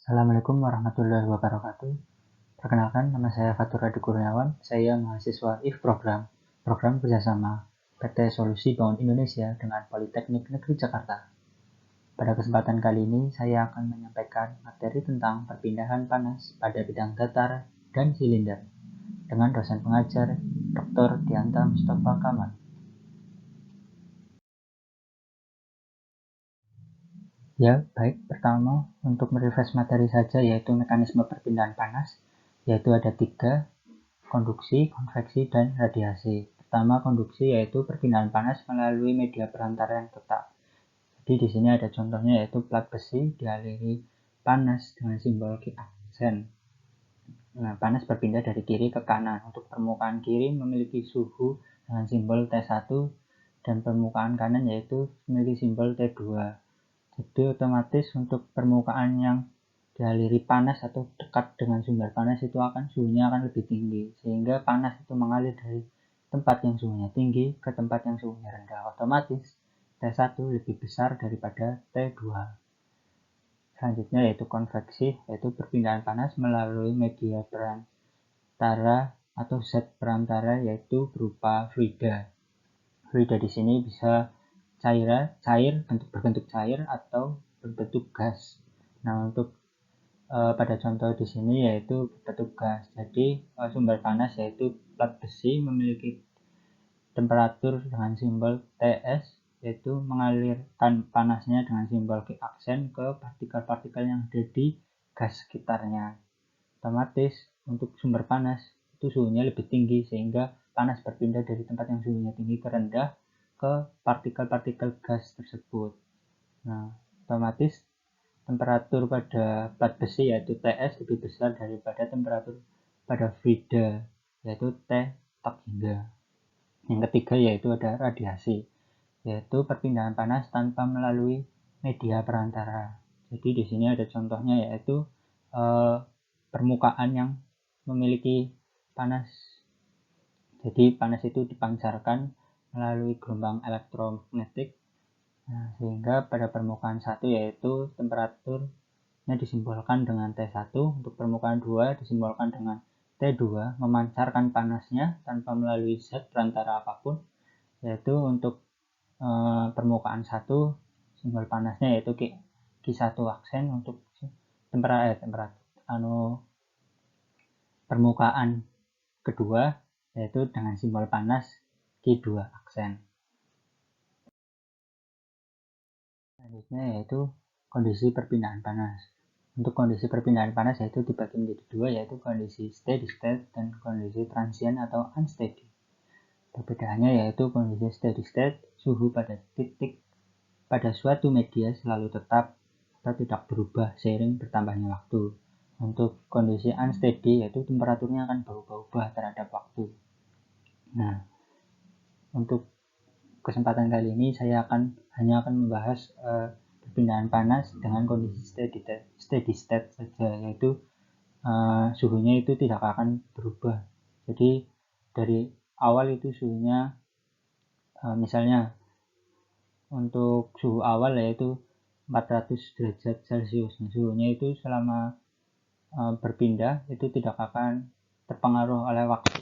Assalamualaikum warahmatullahi wabarakatuh. Perkenalkan, nama saya Fatur Adi Kurniawan. Saya mahasiswa IF program kerjasama PT Solusi Bangun Indonesia dengan Politeknik Negeri Jakarta. Pada kesempatan kali ini, saya akan menyampaikan materi tentang perpindahan panas pada bidang datar dan silinder dengan dosen pengajar Dr. Dianta Mustafa Kamal. Ya, baik. Pertama, untuk merefresh materi saja, yaitu mekanisme perpindahan panas, yaitu ada 3, konduksi, konveksi, dan radiasi. Pertama, konduksi yaitu perpindahan panas melalui media perantara yang tetap. Jadi di sini ada contohnya yaitu plat besi dialiri panas dengan simbol Ki aksen. Nah, panas berpindah dari kiri ke kanan. Untuk permukaan kiri memiliki suhu dengan simbol T1 dan permukaan kanan yaitu memiliki simbol T2. Jadi otomatis untuk permukaan yang dialiri panas atau dekat dengan sumber panas itu suhunya akan lebih tinggi, sehingga panas itu mengalir dari tempat yang suhunya tinggi ke tempat yang suhunya rendah. Otomatis T1 lebih besar daripada T2. Selanjutnya yaitu konveksi, yaitu perpindahan panas melalui media perantara atau zat perantara yaitu berupa fluida. Fluida di sini bisa cair berbentuk cair atau berbentuk gas. Nah, untuk pada contoh di sini yaitu berbentuk gas. Jadi sumber panas yaitu plat besi memiliki temperatur dengan simbol Ts, yaitu mengalirkan panasnya dengan simbol Ki aksen ke partikel-partikel yang ada di gas sekitarnya. Otomatis untuk sumber panas itu suhunya lebih tinggi, sehingga panas berpindah dari tempat yang suhunya tinggi ke rendah ke partikel-partikel gas tersebut. Nah, otomatis temperatur pada plat besi yaitu Ts lebih besar daripada temperatur pada fluida yaitu T tak hingga. Yang ketiga yaitu ada radiasi, yaitu perpindahan panas tanpa melalui media perantara. Jadi di sini ada contohnya yaitu permukaan yang memiliki panas. Jadi panas itu dipancarkan melalui gelombang elektromagnetik. Nah, sehingga pada permukaan 1 yaitu temperaturnya disimbolkan dengan T1, untuk permukaan 2 disimbolkan dengan T2, memancarkan panasnya tanpa melalui zat perantara apapun, yaitu untuk permukaan 1 simbol panasnya yaitu Q1 aksen, untuk permukaan kedua yaitu dengan simbol panas Q2 aksen. Selanjutnya yaitu kondisi perpindahan panas. Untuk kondisi perpindahan panas yaitu dibagi menjadi 2, yaitu kondisi steady state dan kondisi transient atau unsteady. Perbedaannya yaitu kondisi steady state, suhu pada titik pada suatu media selalu tetap atau tidak berubah seiring bertambahnya waktu. Untuk kondisi unsteady yaitu temperaturnya akan berubah-ubah terhadap waktu. Nah, untuk kesempatan kali ini saya hanya akan membahas perpindahan panas dengan kondisi steady state saja, yaitu suhunya itu tidak akan berubah. Jadi dari awal itu suhunya misalnya untuk suhu awal yaitu 400 derajat Celcius. Nah, suhunya itu selama berpindah itu tidak akan terpengaruh oleh waktu,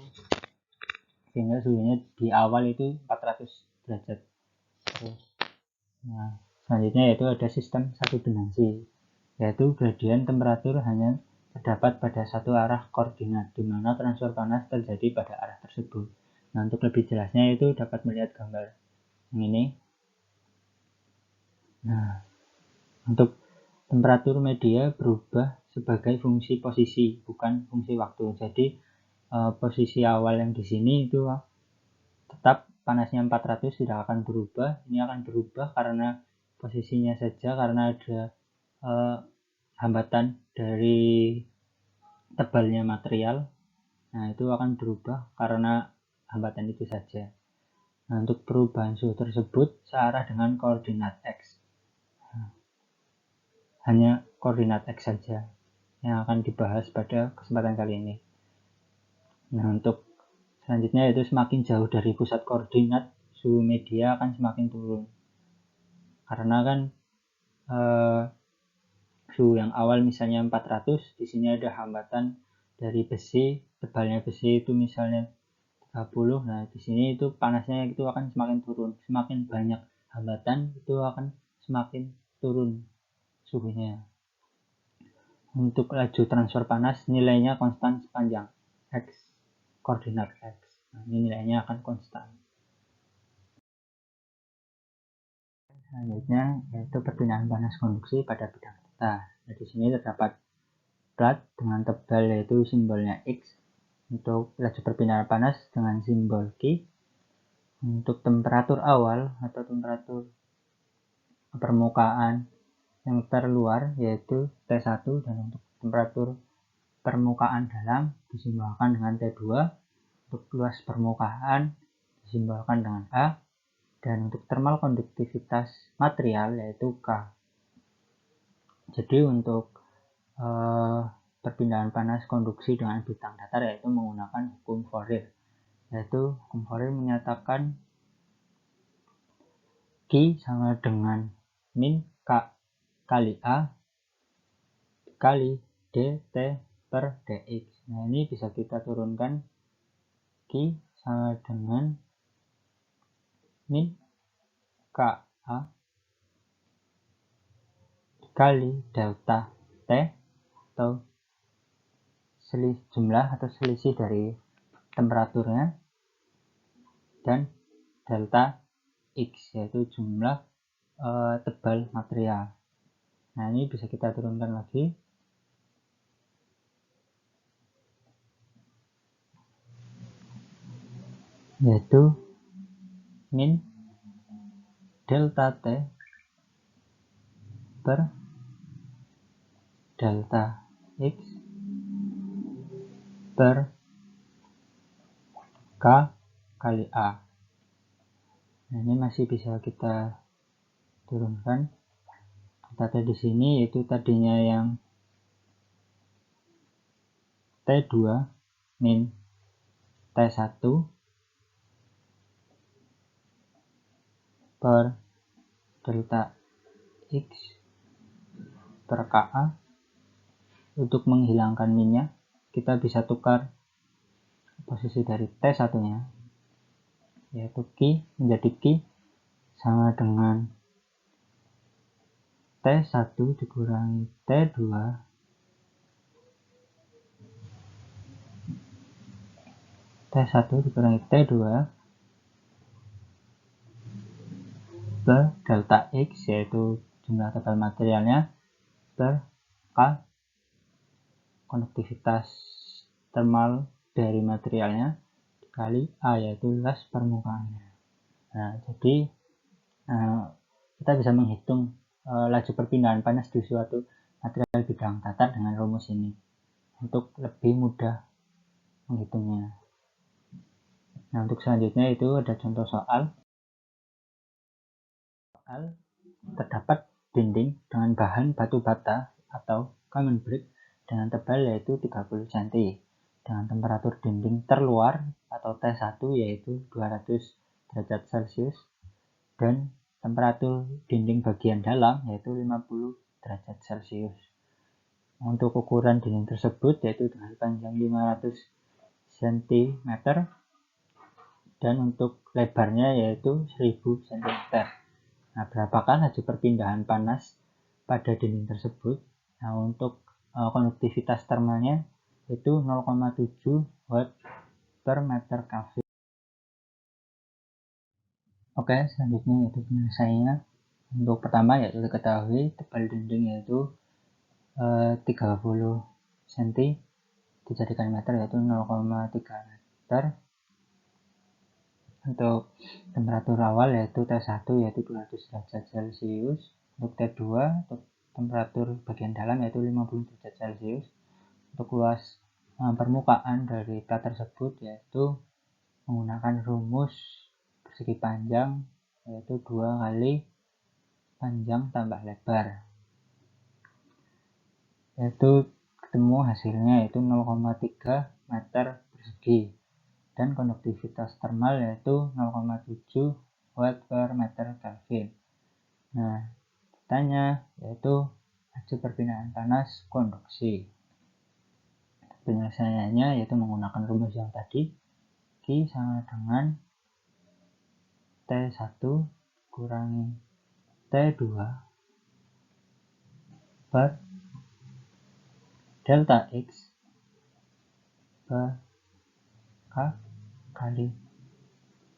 sehingga suhunya di awal itu 400 derajat. Nah, selanjutnya yaitu ada sistem satu dimensi, yaitu gradien temperatur hanya terdapat pada satu arah koordinat, di mana transfer panas terjadi pada arah tersebut. Nah, untuk lebih jelasnya itu dapat melihat gambar yang ini. Nah, untuk temperatur media berubah sebagai fungsi posisi, bukan fungsi waktu. Jadi posisi awal yang di sini itu tetap panasnya 400, tidak akan berubah. Ini akan berubah karena posisinya saja, karena ada hambatan dari tebalnya material. Nah, itu akan berubah karena hambatan itu saja. Nah, untuk perubahan suhu tersebut searah dengan koordinat X. Hanya koordinat X saja yang akan dibahas pada kesempatan kali ini. Nah, untuk selanjutnya yaitu semakin jauh dari pusat koordinat, suhu media akan semakin turun. Karena kan suhu yang awal misalnya 400, di sini ada hambatan dari besi, tebalnya besi itu misalnya 30. Nah, di sini itu panasnya itu akan semakin turun. Semakin banyak hambatan itu akan semakin turun suhunya. Untuk laju transfer panas nilainya konstan sepanjang X, koordinat X. Nah, ini nilainya akan konstan. Selanjutnya yaitu perpindahan panas konduksi pada bidang data. Nah, di sini terdapat plat dengan tebal yaitu simbolnya X. Untuk laju perpindahan panas dengan simbol Q. Untuk temperatur awal atau temperatur permukaan yang terluar yaitu T1, dan untuk temperatur permukaan dalam disimbolkan dengan T2. Untuk luas permukaan disimbolkan dengan A, dan untuk thermal konduktivitas material yaitu K. Jadi untuk perpindahan panas konduksi dengan bidang datar yaitu menggunakan hukum Fourier. Yaitu hukum Fourier menyatakan Q sama dengan min K kali A kali dt per dx. Nah, ini bisa kita turunkan Q sama dengan min K A kali delta T atau jumlah atau selisih dari temperaturnya, dan delta X yaitu jumlah tebal material. Nah, ini bisa kita turunkan lagi. Yaitu min delta T per delta X per K kali A. Nah, ini masih bisa kita turunkan. Data di sini itu tadinya yang T2 min T1 per delta X per KA. Untuk menghilangkan minnya, kita bisa tukar posisi dari T1 nya yaitu Q menjadi Q sama dengan T1 dikurangi T2 T1 dikurangi T2 per delta X yaitu jumlah tebal materialnya per K konduktivitas thermal dari materialnya kali A yaitu luas permukaannya. Nah, jadi kita bisa menghitung laju perpindahan panas di suatu material bidang datar dengan rumus ini untuk lebih mudah menghitungnya. Nah, untuk selanjutnya itu ada contoh soal. Terdapat dinding dengan bahan batu bata atau common brick dengan tebal yaitu 30 cm dengan temperatur dinding terluar atau T1 yaitu 200 derajat Celcius dan temperatur dinding bagian dalam yaitu 50 derajat Celcius. Untuk ukuran dinding tersebut yaitu dengan panjang 500 cm dan untuk lebarnya yaitu 1000 cm. Nah, berapakah laju perpindahan panas pada dinding tersebut? Nah, untuk konduktivitas termalnya itu 0,7 watt per meter Kelvin. Oke, selanjutnya yaitu penyelesaiannya. Untuk pertama yaitu diketahui tebal dinding yaitu 30 cm dijadikan meter yaitu 0,3 meter. Untuk temperatur awal yaitu T1 yaitu 200 derajat Celcius. Untuk T2 untuk temperatur bagian dalam yaitu 50 derajat Celcius. Untuk luas permukaan dari plat tersebut yaitu menggunakan rumus persegi panjang yaitu 2 kali panjang tambah lebar, yaitu ketemu hasilnya yaitu 0,3 meter persegi dan konduktivitas thermal yaitu 0,7 watt per meter Kelvin. Nah, tanya yaitu laju perpindahan panas konduksi. Penyelesaiannya yaitu menggunakan rumus yang tadi, Q sama dengan T1 kurangi T2 per delta X per K kali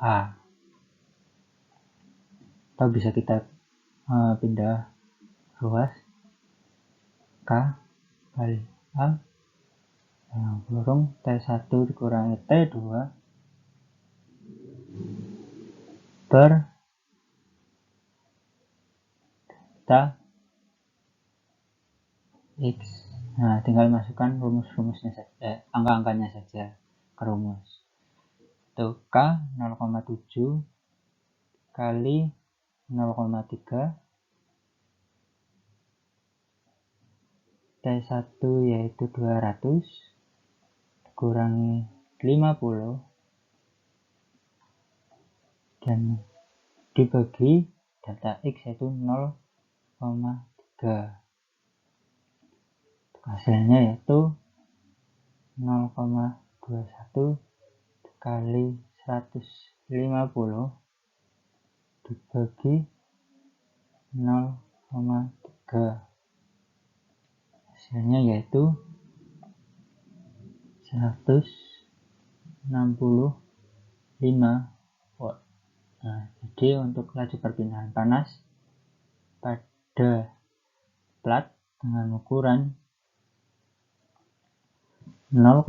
A. Atau bisa kita pindah ruas, K kali A yang kurung T1 dikurangi T2 per delta X. Nah, tinggal masukkan rumus-rumusnya saja, angka-angkanya saja ke rumus. Itu K 0,7 kali 0,3, T1 yaitu 200 kurangi 50 dan dibagi delta X yaitu 0,3. Hasilnya yaitu 0,21 kali 150 dibagi 0,3. Hasilnya yaitu 165 watt. Nah, jadi untuk laju perpindahan panas pada plat dengan ukuran 0,5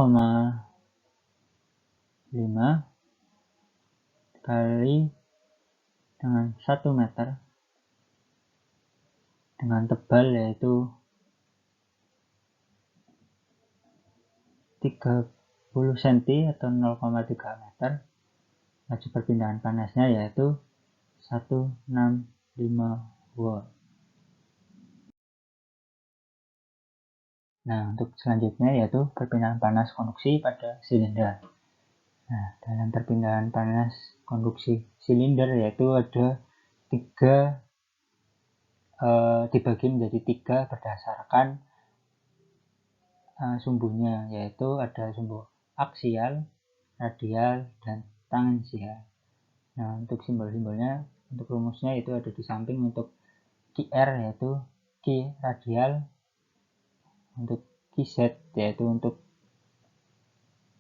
kali dengan 1 meter dengan tebal yaitu 30 cm atau 0,3 meter, laju perpindahan panasnya yaitu 165 watt. Nah, untuk selanjutnya yaitu perpindahan panas konduksi pada silinder. Nah, dalam perpindahan panas konduksi silinder yaitu ada dibagi menjadi 3 berdasarkan sumbunya, yaitu ada sumbu aksial, radial, dan tangensial. Nah, untuk simbol-simbolnya, untuk rumusnya itu ada di samping. Untuk QR yaitu Q radial, untuk QZ yaitu untuk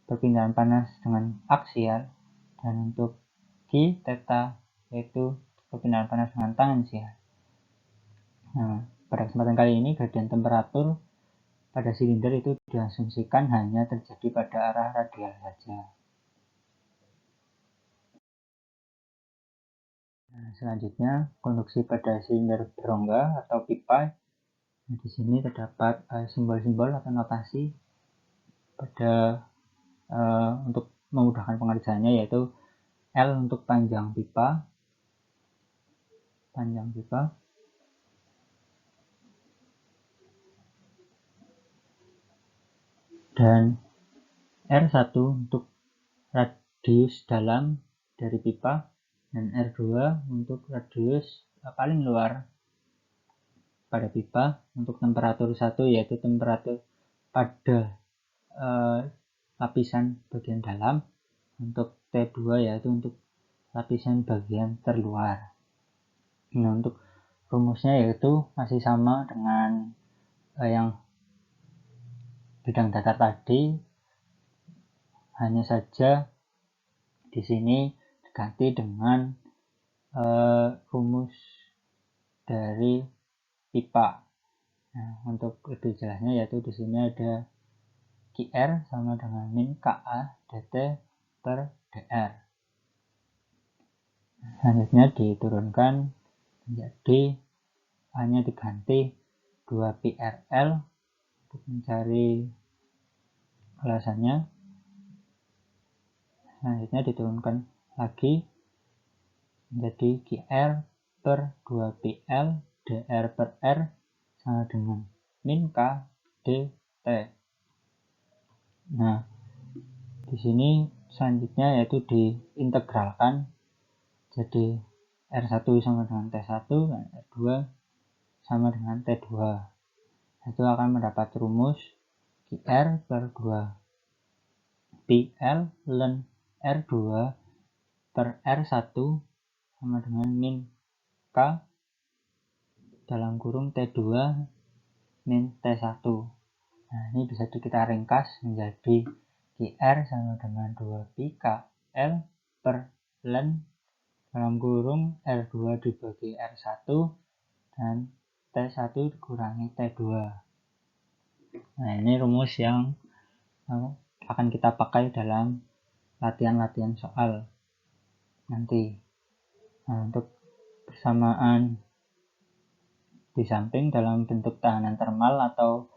perpindahan panas dengan aksial, dan untuk Q theta yaitu perpindahan panas dengan tangensial. Nah, pada kesempatan kali ini gradien temperatur pada silinder itu diasumsikan hanya terjadi pada arah radial saja. Nah, selanjutnya konduksi pada silinder berongga atau pipa. Nah, di sini terdapat simbol-simbol atau notasi pada untuk memudahkan pengerjaannya, yaitu L untuk panjang pipa, dan R1 untuk radius dalam dari pipa, dan R2 untuk radius paling luar pada pipa. Untuk temperatur 1 yaitu temperatur pada lapisan bagian dalam, untuk T2 yaitu untuk lapisan bagian terluar. Nah, untuk rumusnya yaitu masih sama dengan yang bidang datar tadi, hanya saja di sini diganti dengan rumus dari pipa. Nah, untuk lebih jelasnya yaitu di sini ada QR sama dengan min KA dt per dr. Selanjutnya diturunkan menjadi hanya diganti 2PRL untuk mencari alasannya. Selanjutnya diturunkan lagi menjadi QR per 2PL dr per R sama dengan min K dt. Nah, di sini selanjutnya yaitu diintegralkan jadi R1 sama dengan T1 dan R2 sama dengan T2. itu akan mendapat rumus QR per 2 PL ln R2 per R1 sama dengan min K dalam kurung T2 min T1. Nah, ini bisa kita ringkas menjadi QR sama dengan 2 pi KL per ln dalam kurung R2 dibagi R1 dan T1 dikurangi T2. Nah, ini rumus yang akan kita pakai dalam latihan-latihan soal nanti. Nah, untuk persamaan di samping dalam bentuk tahanan termal atau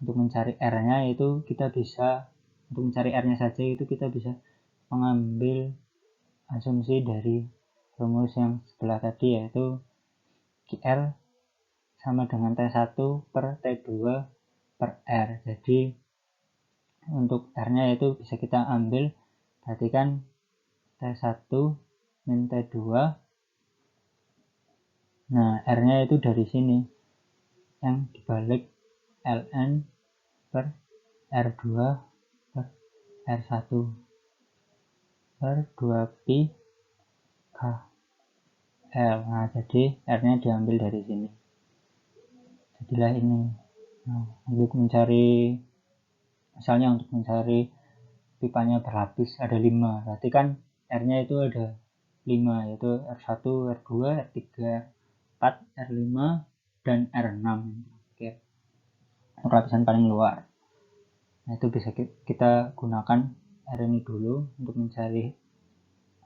untuk mencari R-nya itu kita bisa, untuk mencari R-nya saja itu kita bisa mengambil asumsi dari rumus yang sebelah tadi, yaitu QR sama dengan T1 per T2 per R. Jadi untuk R-nya itu bisa kita ambil, perhatikan T1 min T2. Nah, R-nya itu dari sini yang dibalik ln per R2 per R1 per 2 pi KL. Nah, jadi R-nya diambil dari sini. Jadilah ini. Nah, untuk mencari, misalnya untuk mencari pipanya berlapis ada 5, berarti kan R-nya itu ada 5, yaitu R1, R2, R3, R4, R5, dan R6. Oke. Lapisan paling luar. Nah, itu bisa kita gunakan R ini dulu untuk mencari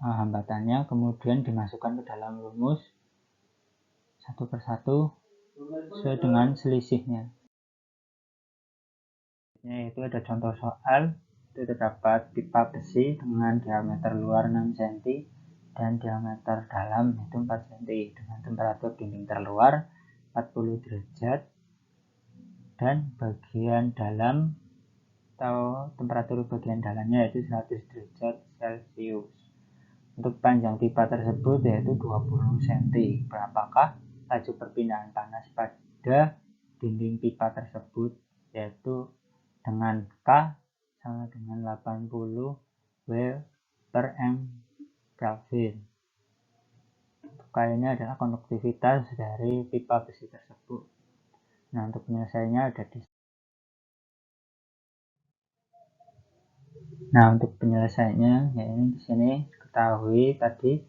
hambatannya, kemudian dimasukkan ke dalam rumus satu persatu sesuai dengan selisihnya. Yaitu ada contoh soal, itu terdapat pipa besi dengan diameter luar 6 cm dan diameter dalam itu 4 cm dengan temperatur dinding terluar 40 derajat dan bagian dalam atau temperatur bagian dalamnya yaitu 100 derajat Celcius. Untuk panjang pipa tersebut yaitu 20 cm. Berapakah laju perpindahan panas pada dinding pipa tersebut, yaitu dengan K sama dengan 80 W per M Kelvin. K ini adalah konduktivitas dari pipa besi tersebut. Nah, untuk penyelesaiannya ada di sini. Nah, untuk penyelesaiannya yaitu di sini ketahui tadi,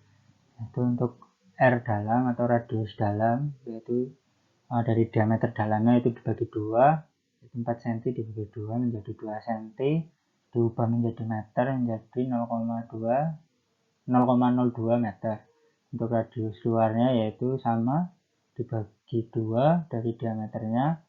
yaitu untuk R dalam atau radius dalam, yaitu dari diameter dalamnya itu dibagi 2, 4 cm dibagi 2 menjadi 2 cm, diubah menjadi meter menjadi 0,02 meter. Untuk radius luarnya yaitu sama, dibagi 2 dari diameternya,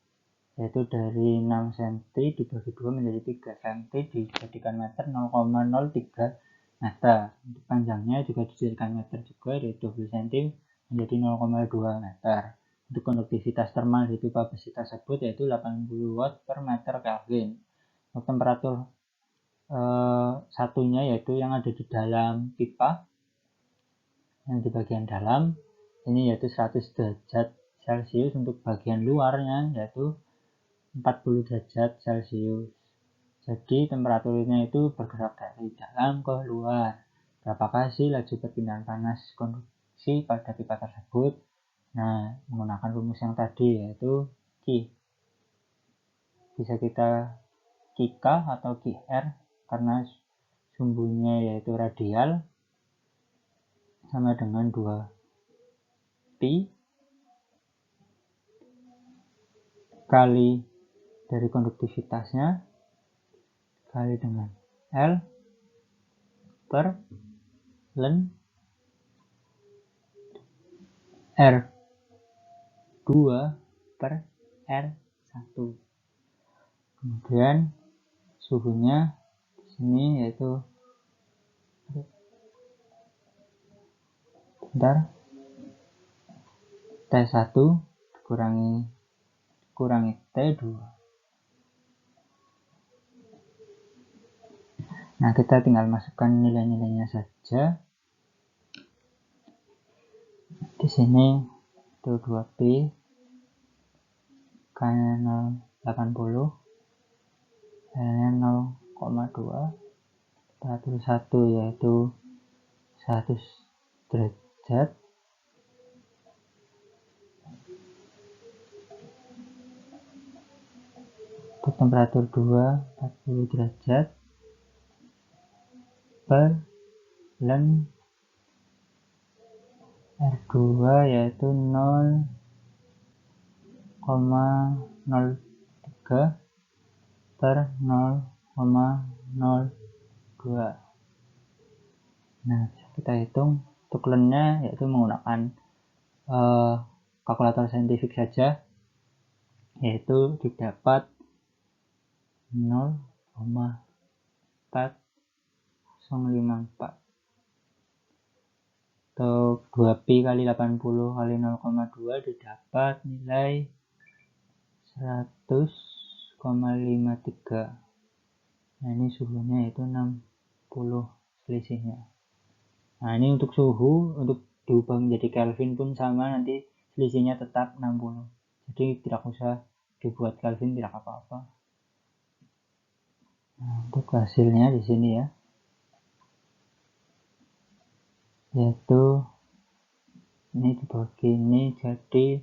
yaitu dari 6 cm dibagi 2 menjadi 3 cm dijadikan meter 0,03 meter. Untuk panjangnya juga dijadikan meter juga, dari 20 cm menjadi 0,2 meter. Untuk konduktivitas termal di pipa besi tersebut yaitu 80 watt per meter Kelvin. Untuk temperatur satunya yaitu yang ada di dalam pipa, yang di bagian dalam ini yaitu 100 derajat Celcius, untuk bagian luarnya yaitu 40 derajat Celcius. Jadi temperaturnya itu bergerak dari dalam ke luar. Berapakah sih laju perpindahan panas konduksi pada pipa tersebut? Nah, menggunakan rumus yang tadi yaitu Q. Bisa kita QK atau QR karena sumbunya yaitu radial sama dengan 2 pi kali dari konduktivitasnya kali dengan L per ln R2 per R1. Kemudian suhunya di sini yaitu T1 kurangi T2. Nah, kita tinggal masukkan nilai-nilainya saja. Di sini itu 2P K-nya 0,80, L-nya 0,2, temperatur 1 yaitu 100 derajat, untuk temperatur 2 40 derajat, per ln R2 yaitu 0,03 per 0,02. Nah, kita hitung untuk ln-nya yaitu menggunakan kalkulator saintifik saja, yaitu didapat 0,4054. Untuk 2pi kali 80 kali 0,2 didapat nilai 100,53. Nah, ini suhunya yaitu 60 selisihnya. Nah, ini untuk suhu, untuk diubah menjadi Kelvin pun sama, nanti selisihnya tetap 60. Jadi tidak usah dibuat Kelvin, tidak apa-apa. Nah, untuk hasilnya di sini ya, yaitu ini dibagi ini jadi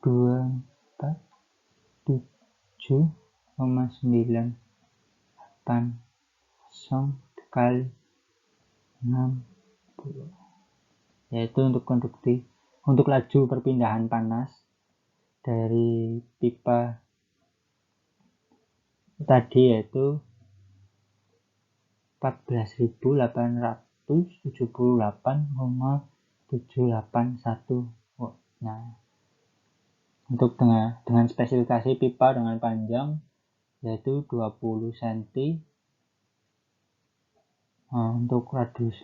247,980 kali 60, yaitu untuk laju perpindahan panas dari pipa tadi yaitu 14.878,781 watt. Nah, untuk dengan spesifikasi pipa dengan panjang yaitu 20 cm, untuk radius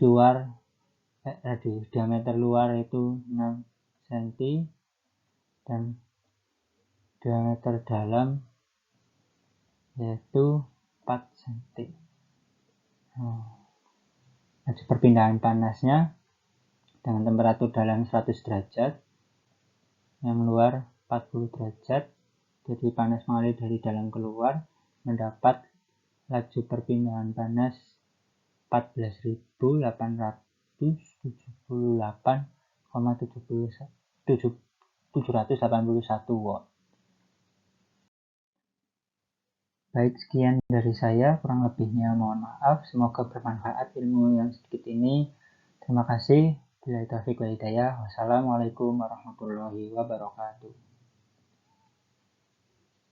diameter luar itu 6 cm, dan diameter dalam yaitu 4 cm. Laju perpindahan panasnya dengan temperatur dalam 100 derajat, yang luar 40 derajat, jadi panas mengalir dari dalam keluar, mendapat laju perpindahan panas 14.878,781 watt. Baik, sekian dari saya, kurang lebihnya mohon maaf. Semoga bermanfaat ilmu yang sedikit ini. Terima kasih. Wassalamualaikum warahmatullahi wabarakatuh.